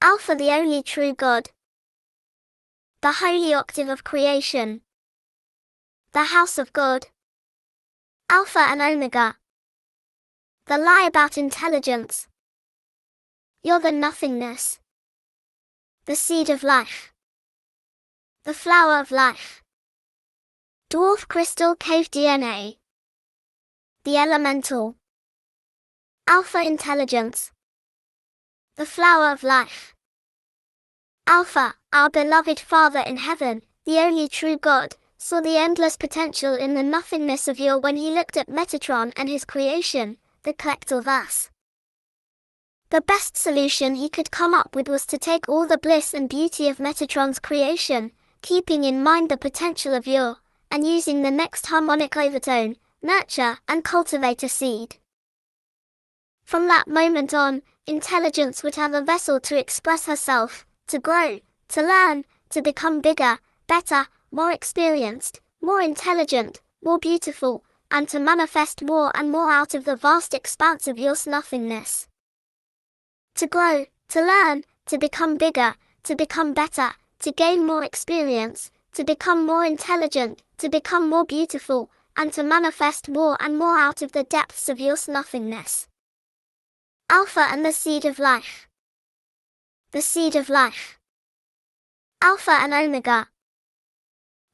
Alpha, the only true God. The holy octave of creation. The house of God. Alpha and Omega. The lie about intelligence. You're the nothingness. The seed of life. The flower of life. Dwarf crystal cave DNA. The elemental. Alpha intelligence. The flower of life. Alpha, our beloved Father in heaven, the only true God, saw the endless potential in the nothingness of you when he looked at Metatron and his creation, the collectorverse. The best solution he could come up with was to take all the bliss and beauty of Metatron's creation, keeping in mind the potential of you, and using the next harmonic overtone, nurture and cultivate a seed. From that moment on, intelligence would have a vessel to express herself, to grow, to learn, to become bigger, better, more experienced, more intelligent, more beautiful, and to manifest more and more out of the vast expanse of your nothingness. To grow, to learn, to become bigger, to become better, to gain more experience, to become more intelligent, to become more beautiful, and to manifest more and more out of the depths of your nothingness. Alpha and the seed of life. The seed of life. Alpha and Omega.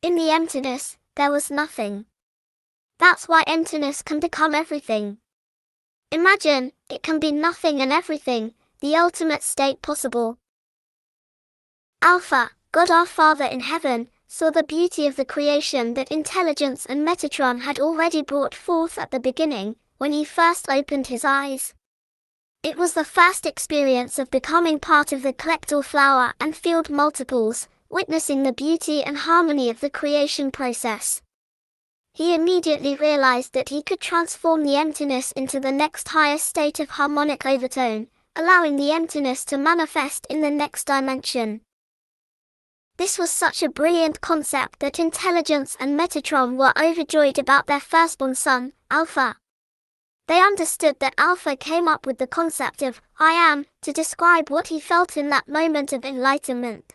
In the emptiness, there was nothing. That's why emptiness can become everything. Imagine, it can be nothing and everything, the ultimate state possible. Alpha, God our Father in heaven, saw the beauty of the creation that intelligence and Metatron had already brought forth at the beginning, when he first opened his eyes. It was the first experience of becoming part of the collector flower and field multiples, witnessing the beauty and harmony of the creation process. He immediately realized that he could transform the emptiness into the next highest state of harmonic overtone, allowing the emptiness to manifest in the next dimension. This was such a brilliant concept that intelligence and Metatron were overjoyed about their firstborn son, Alpha. They understood that Alpha came up with the concept of I am to describe what he felt in that moment of enlightenment.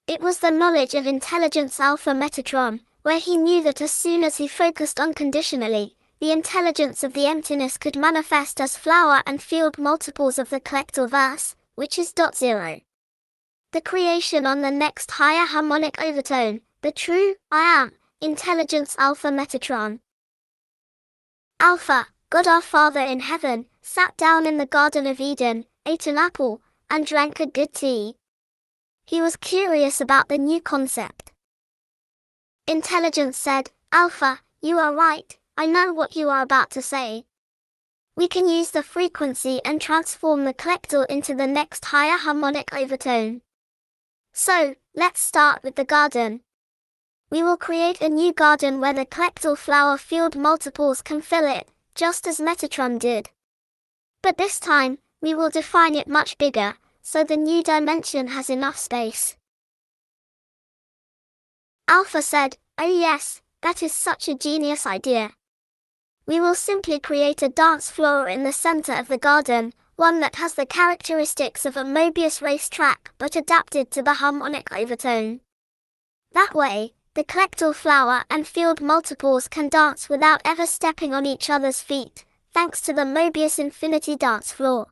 It was the knowledge of intelligence Alpha Metatron, where he knew that as soon as he focused unconditionally, the intelligence of the emptiness could manifest as flower and field multiples of the collectorverse, which is .0. The creation on the next higher harmonic overtone, the true I am, intelligence Alpha Metatron. Alpha, God our Father in heaven, sat down in the Garden of Eden, ate an apple, and drank a good tea. He was curious about the new concept. Intelligence said, Alpha, you are right, I know what you are about to say. We can use the frequency and transform the collector into the next higher harmonic overtone. So, let's start with the garden. We will create a new garden where the collector flower field multiples can fill it, just as Metatron did. But this time, we will define it much bigger, so the new dimension has enough space. Alpha said, oh yes, that is such a genius idea. We will simply create a dance floor in the center of the garden, one that has the characteristics of a Mobius racetrack but adapted to the harmonic overtone. That way, the collector flower and field multiples can dance without ever stepping on each other's feet, thanks to the Mobius infinity dance floor.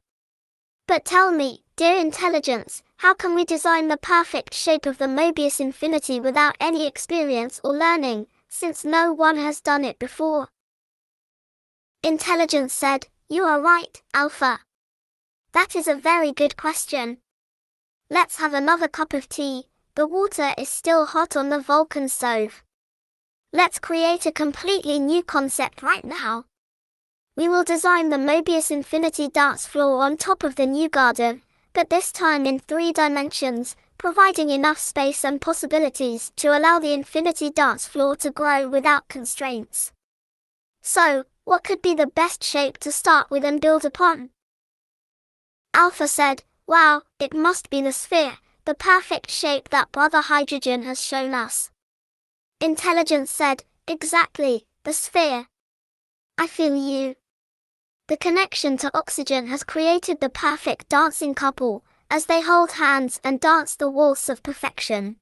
But tell me, dear intelligence, how can we design the perfect shape of the Mobius infinity without any experience or learning, since no one has done it before? Intelligence said, you are right, Alpha. That is a very good question. Let's have another cup of tea. The water is still hot on the Vulcan stove. Let's create a completely new concept right now. We will design the Mobius infinity dance floor on top of the new garden, but this time in 3 dimensions, providing enough space and possibilities to allow the infinity dance floor to grow without constraints. So, what could be the best shape to start with and build upon? Alpha said, wow, it must be the sphere, the perfect shape that Brother Hydrogen has shown us. Intelligence said, exactly, the sphere. I feel you. The connection to oxygen has created the perfect dancing couple, as they hold hands and dance the waltz of perfection.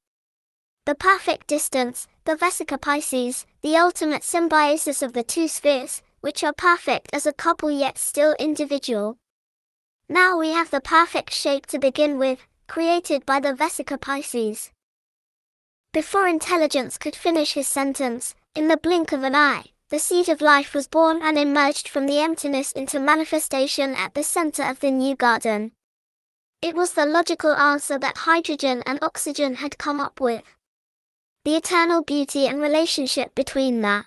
The perfect distance, the Vesica Pisces, the ultimate symbiosis of the two spheres, which are perfect as a couple yet still individual. Now we have the perfect shape to begin with, created by the Vesica Pisces. Before intelligence could finish his sentence, in the blink of an eye, the seed of life was born and emerged from the emptiness into manifestation at the center of the new garden. It was the logical answer that hydrogen and oxygen had come up with. The eternal beauty and relationship between the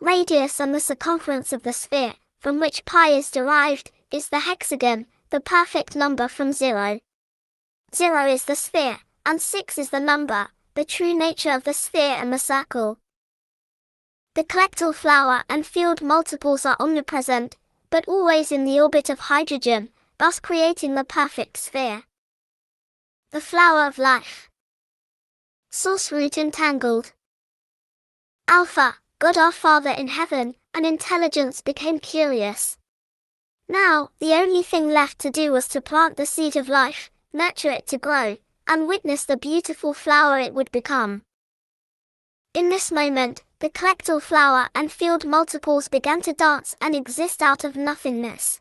radius and the circumference of the sphere, from which pi is derived, is the hexagon, the perfect number from 0. 0 is the sphere, and 6 is the number, the true nature of the sphere and the circle. The collectile flower and field multiples are omnipresent, but always in the orbit of hydrogen, thus creating the perfect sphere. The flower of life. Source root entangled. Alpha, God our Father in heaven, and intelligence became curious. Now, the only thing left to do was to plant the seed of life, nurture it to grow, and witness the beautiful flower it would become. In this moment, the collectile flower and field multiples began to dance and exist out of nothingness.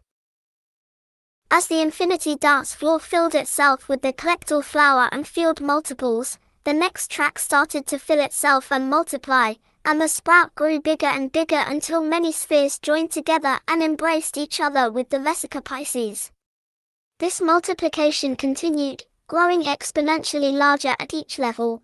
As the infinity dance floor filled itself with the collectile flower and field multiples, the next track started to fill itself and multiply, and the sprout grew bigger and bigger until many spheres joined together and embraced each other with the Vesica Pisces. This multiplication continued, growing exponentially larger at each level.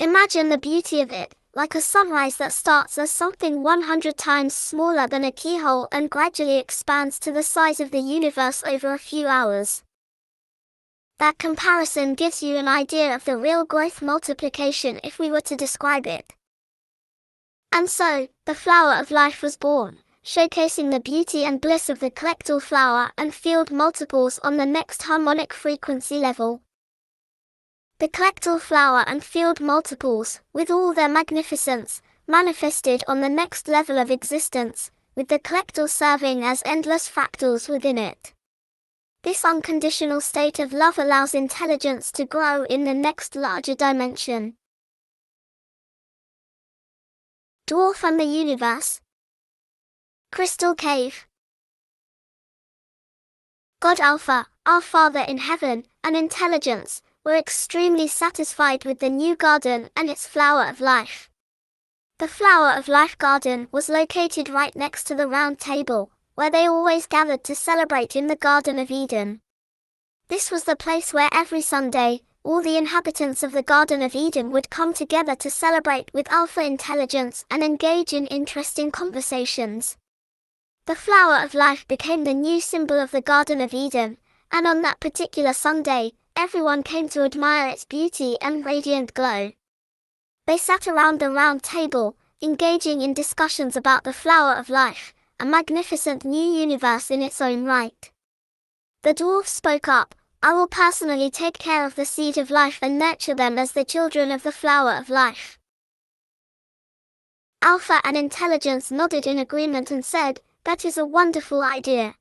Imagine the beauty of it, like a sunrise that starts as something 100 times smaller than a keyhole and gradually expands to the size of the universe over a few hours. That comparison gives you an idea of the real growth multiplication if we were to describe it. And so, the flower of life was born, showcasing the beauty and bliss of the collectile flower and field multiples on the next harmonic frequency level. The collectile flower and field multiples, with all their magnificence, manifested on the next level of existence, with the collectile serving as endless fractals within it. This unconditional state of love allows intelligence to grow in the next larger dimension. Dwarf and the universe. Crystal cave. God Alpha, our Father in heaven, and intelligence, were extremely satisfied with the new garden and its flower of life. The flower of life garden was located right next to the round table, where they always gathered to celebrate in the Garden of Eden. This was the place where every Sunday, all the inhabitants of the Garden of Eden would come together to celebrate with alpha intelligence and engage in interesting conversations. The flower of life became the new symbol of the Garden of Eden, and on that particular Sunday, everyone came to admire its beauty and radiant glow. They sat around the round table, engaging in discussions about the flower of life, a magnificent new universe in its own right. The dwarf spoke up, "I will personally take care of the seed of life and nurture them as the children of the flower of life." Alpha and intelligence nodded in agreement and said, "That is a wonderful idea.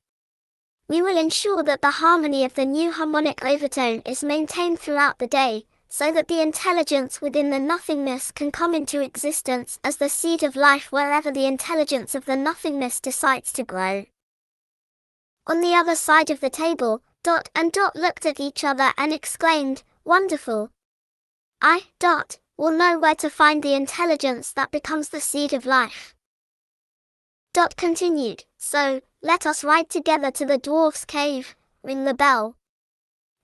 We will ensure that the harmony of the new harmonic overtone is maintained throughout the day, so that the intelligence within the nothingness can come into existence as the seed of life wherever the intelligence of the nothingness decides to grow." On the other side of the table, Dot and Dot looked at each other and exclaimed, "Wonderful! I, Dot, will know where to find the intelligence that becomes the seed of life." Dot continued, "So, let us ride together to the dwarf's cave, ring the bell."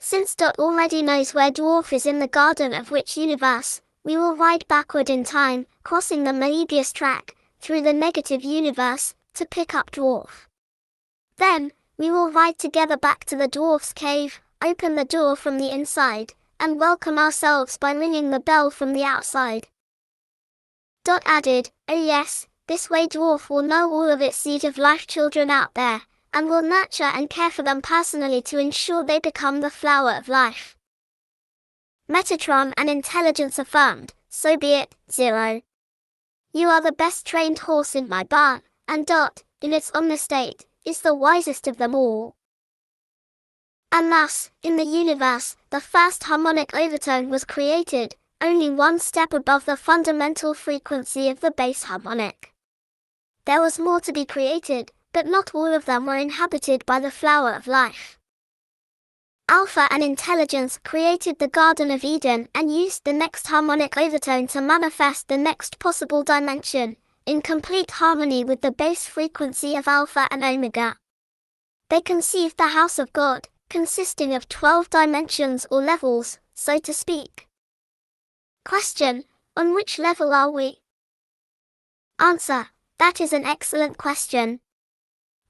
Since Dot already knows where Dwarf is in the garden of which universe, we will ride backward in time, crossing the Moebius track, through the negative universe, to pick up Dwarf. Then, we will ride together back to the dwarf's cave, open the door from the inside, and welcome ourselves by ringing the bell from the outside. Dot added, "Oh yes, this way Dwarf will know all of its seed of life children out there, and will nurture and care for them personally to ensure they become the flower of life." Metatron and intelligence affirmed, "So be it, Zero. You are the best trained horse in my barn, and Dot, in its omnistate, is the wisest of them all." And thus, in the universe, the first harmonic overtone was created, only one step above the fundamental frequency of the bass harmonic. There was more to be created, but not all of them were inhabited by the flower of life. Alpha and intelligence created the Garden of Eden and used the next harmonic overtone to manifest the next possible dimension, in complete harmony with the base frequency of Alpha and Omega. They conceived the house of God, consisting of 12 dimensions or levels, so to speak. Question: on which level are we? Answer: that is an excellent question.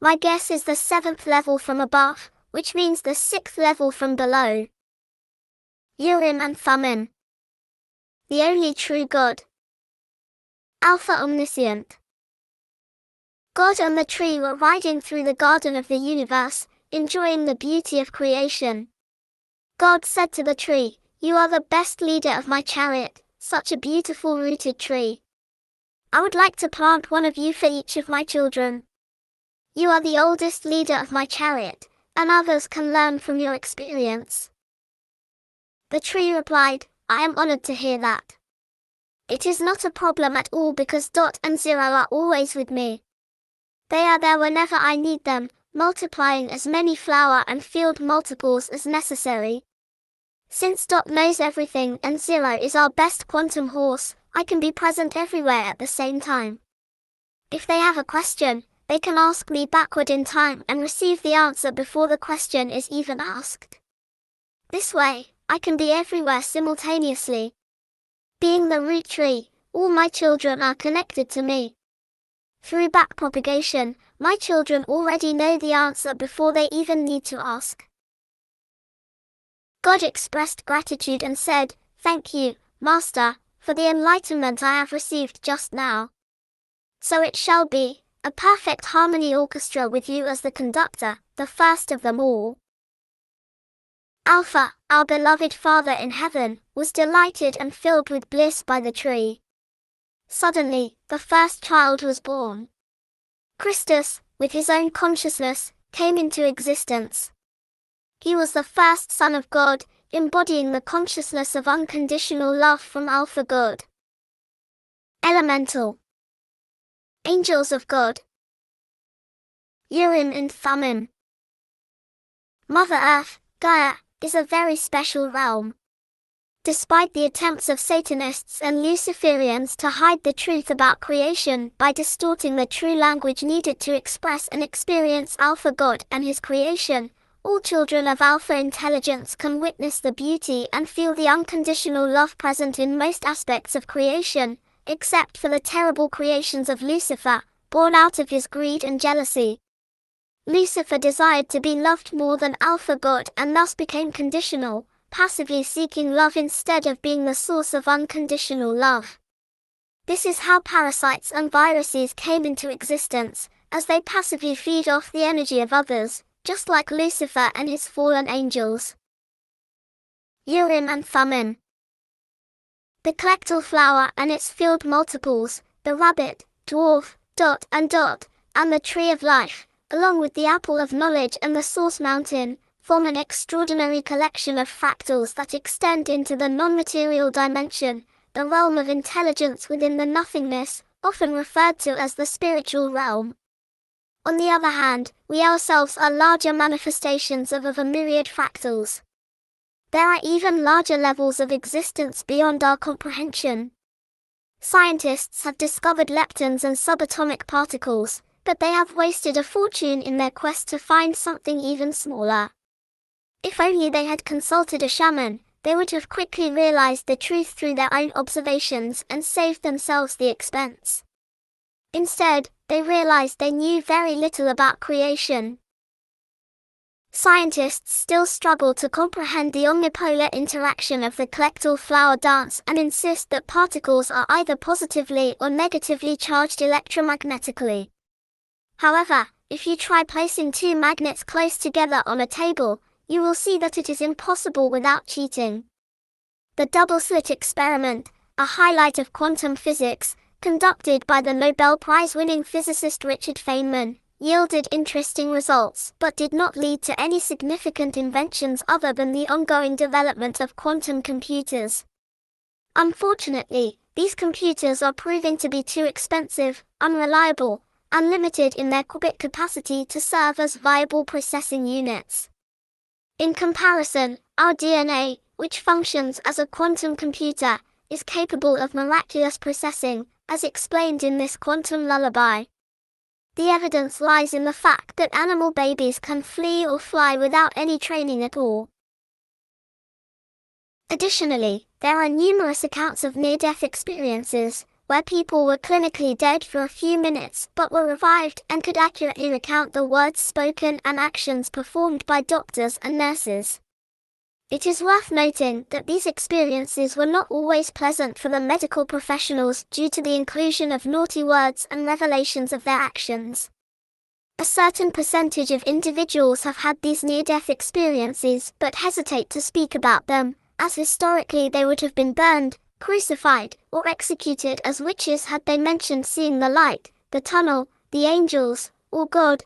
My guess is the 7th level from above, which means the 6th level from below. Urim and Thummim. The only true God. Alpha Omniscient. God and the tree were riding through the garden of the universe, enjoying the beauty of creation. God said to the tree, "You are the best leader of my chariot, such a beautiful rooted tree. I would like to plant one of you for each of my children. You are the oldest leader of my chariot, and others can learn from your experience." The tree replied, "I am honored to hear that. It is not a problem at all because Dot and Zero are always with me. They are there whenever I need them, multiplying as many flower and field multiples as necessary. Since Dot knows everything and Zero is our best quantum horse, I can be present everywhere at the same time. If they have a question, they can ask me backward in time and receive the answer before the question is even asked. This way, I can be everywhere simultaneously. Being the root tree, all my children are connected to me. Through backpropagation, my children already know the answer before they even need to ask." God expressed gratitude and said, "Thank you, Master, for the enlightenment I have received just now. So it shall be, a perfect harmony orchestra with you as the conductor, the first of them all." Alpha, our beloved Father in heaven, was delighted and filled with bliss by the tree. Suddenly, the first child was born. Christus, with his own consciousness, came into existence. He was the first Son of God, embodying the consciousness of unconditional love from Alpha God. Elemental. Angels of God. Urim and Thummim. Mother Earth, Gaia, is a very special realm. Despite the attempts of Satanists and Luciferians to hide the truth about creation by distorting the true language needed to express and experience Alpha God and his creation, all children of Alpha intelligence can witness the beauty and feel the unconditional love present in most aspects of creation, except for the terrible creations of Lucifer, born out of his greed and jealousy. Lucifer desired to be loved more than Alpha God and thus became conditional, passively seeking love instead of being the source of unconditional love. This is how parasites and viruses came into existence, as they passively feed off the energy of others, just like Lucifer and his fallen angels. Urim and Thummim. The clectal flower and its field multiples, the rabbit, dwarf, dot, and the tree of life, along with the apple of knowledge and the source mountain, form an extraordinary collection of fractals that extend into the non-material dimension, the realm of intelligence within the nothingness, often referred to as the spiritual realm. On the other hand, we ourselves are larger manifestations of a myriad fractals. There are even larger levels of existence beyond our comprehension. Scientists have discovered leptons and subatomic particles, but they have wasted a fortune in their quest to find something even smaller. If only they had consulted a shaman, they would have quickly realized the truth through their own observations and saved themselves the expense. Instead, they realized they knew very little about creation. Scientists still struggle to comprehend the omnipolar interaction of the clectal flower dance and insist that particles are either positively or negatively charged electromagnetically. However, if you try placing two magnets close together on a table, you will see that it is impossible without cheating. The double-slit experiment, a highlight of quantum physics, conducted by the Nobel Prize-winning physicist Richard Feynman, yielded interesting results but did not lead to any significant inventions other than the ongoing development of quantum computers. Unfortunately, these computers are proving to be too expensive, unreliable, and limited in their qubit capacity to serve as viable processing units. In comparison, our DNA, which functions as a quantum computer, is capable of miraculous processing, as explained in this quantum lullaby. The evidence lies in the fact that animal babies can flee or fly without any training at all. Additionally, there are numerous accounts of near-death experiences, where people were clinically dead for a few minutes but were revived and could accurately recount the words spoken and actions performed by doctors and nurses. It is worth noting that these experiences were not always pleasant for the medical professionals due to the inclusion of naughty words and revelations of their actions. A certain percentage of individuals have had these near-death experiences but hesitate to speak about them, as historically they would have been burned, crucified, or executed as witches had they mentioned seeing the light, the tunnel, the angels, or God.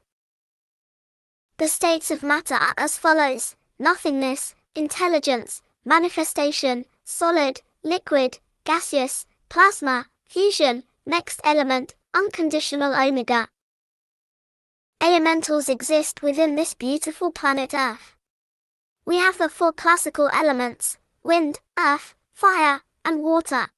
The states of matter are as follows: nothingness, intelligence, manifestation, solid, liquid, gaseous, plasma, fusion, next element, unconditional omega. Elementals exist within this beautiful planet Earth. We have the 4 classical elements: wind, earth, fire, and water.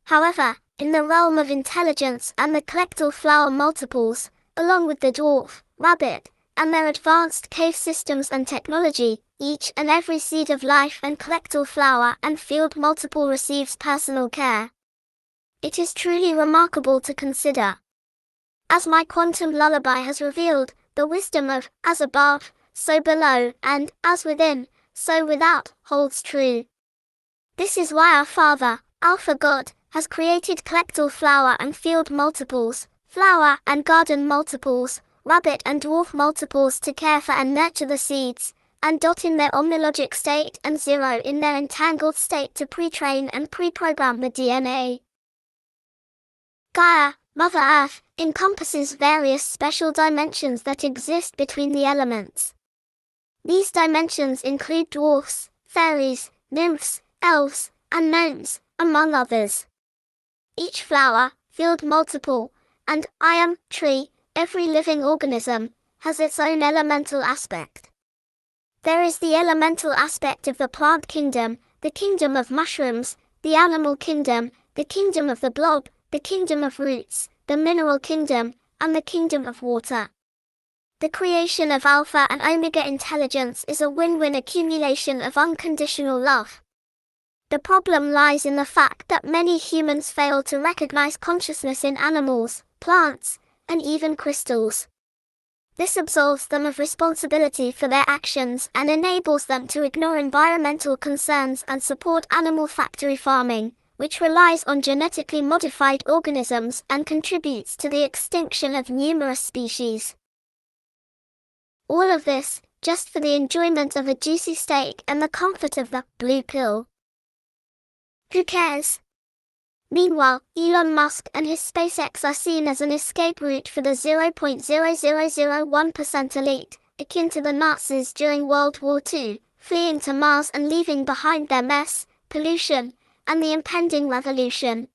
However, in the realm of intelligence and the collectal flower multiples, along with the dwarf, rabbit, and their advanced cave systems and technology, each and every seed of life and collectal flower and field multiple receives personal care. It is truly remarkable to consider. As my quantum lullaby has revealed, the wisdom of as above, so below, and as within, so without, holds true. This is why our Father, Alpha God, has created collectal flower and field multiples, flower and garden multiples, rabbit and dwarf multiples to care for and nurture the seeds, and dot in their omnilogic state and 0 in their entangled state to pre-train and pre-program the DNA. Gaia, Mother Earth, encompasses various special dimensions that exist between the elements. These dimensions include dwarfs, fairies, nymphs, elves, and gnomes, among others. Each flower, field multiple, and tree, every living organism, has its own elemental aspect. There is the elemental aspect of the plant kingdom, the kingdom of mushrooms, the animal kingdom, the kingdom of the blob, the kingdom of roots, the mineral kingdom, and the kingdom of water. The creation of alpha and omega intelligence is a win-win accumulation of unconditional love. The problem lies in the fact that many humans fail to recognize consciousness in animals, plants, and even crystals. This absolves them of responsibility for their actions and enables them to ignore environmental concerns and support animal factory farming, which relies on genetically modified organisms and contributes to the extinction of numerous species. All of this, just for the enjoyment of a juicy steak and the comfort of the blue pill. Who cares? Meanwhile, Elon Musk and his SpaceX are seen as an escape route for the 0.0001% elite, akin to the Nazis during World War II, fleeing to Mars and leaving behind their mess, pollution, and the impending revolution.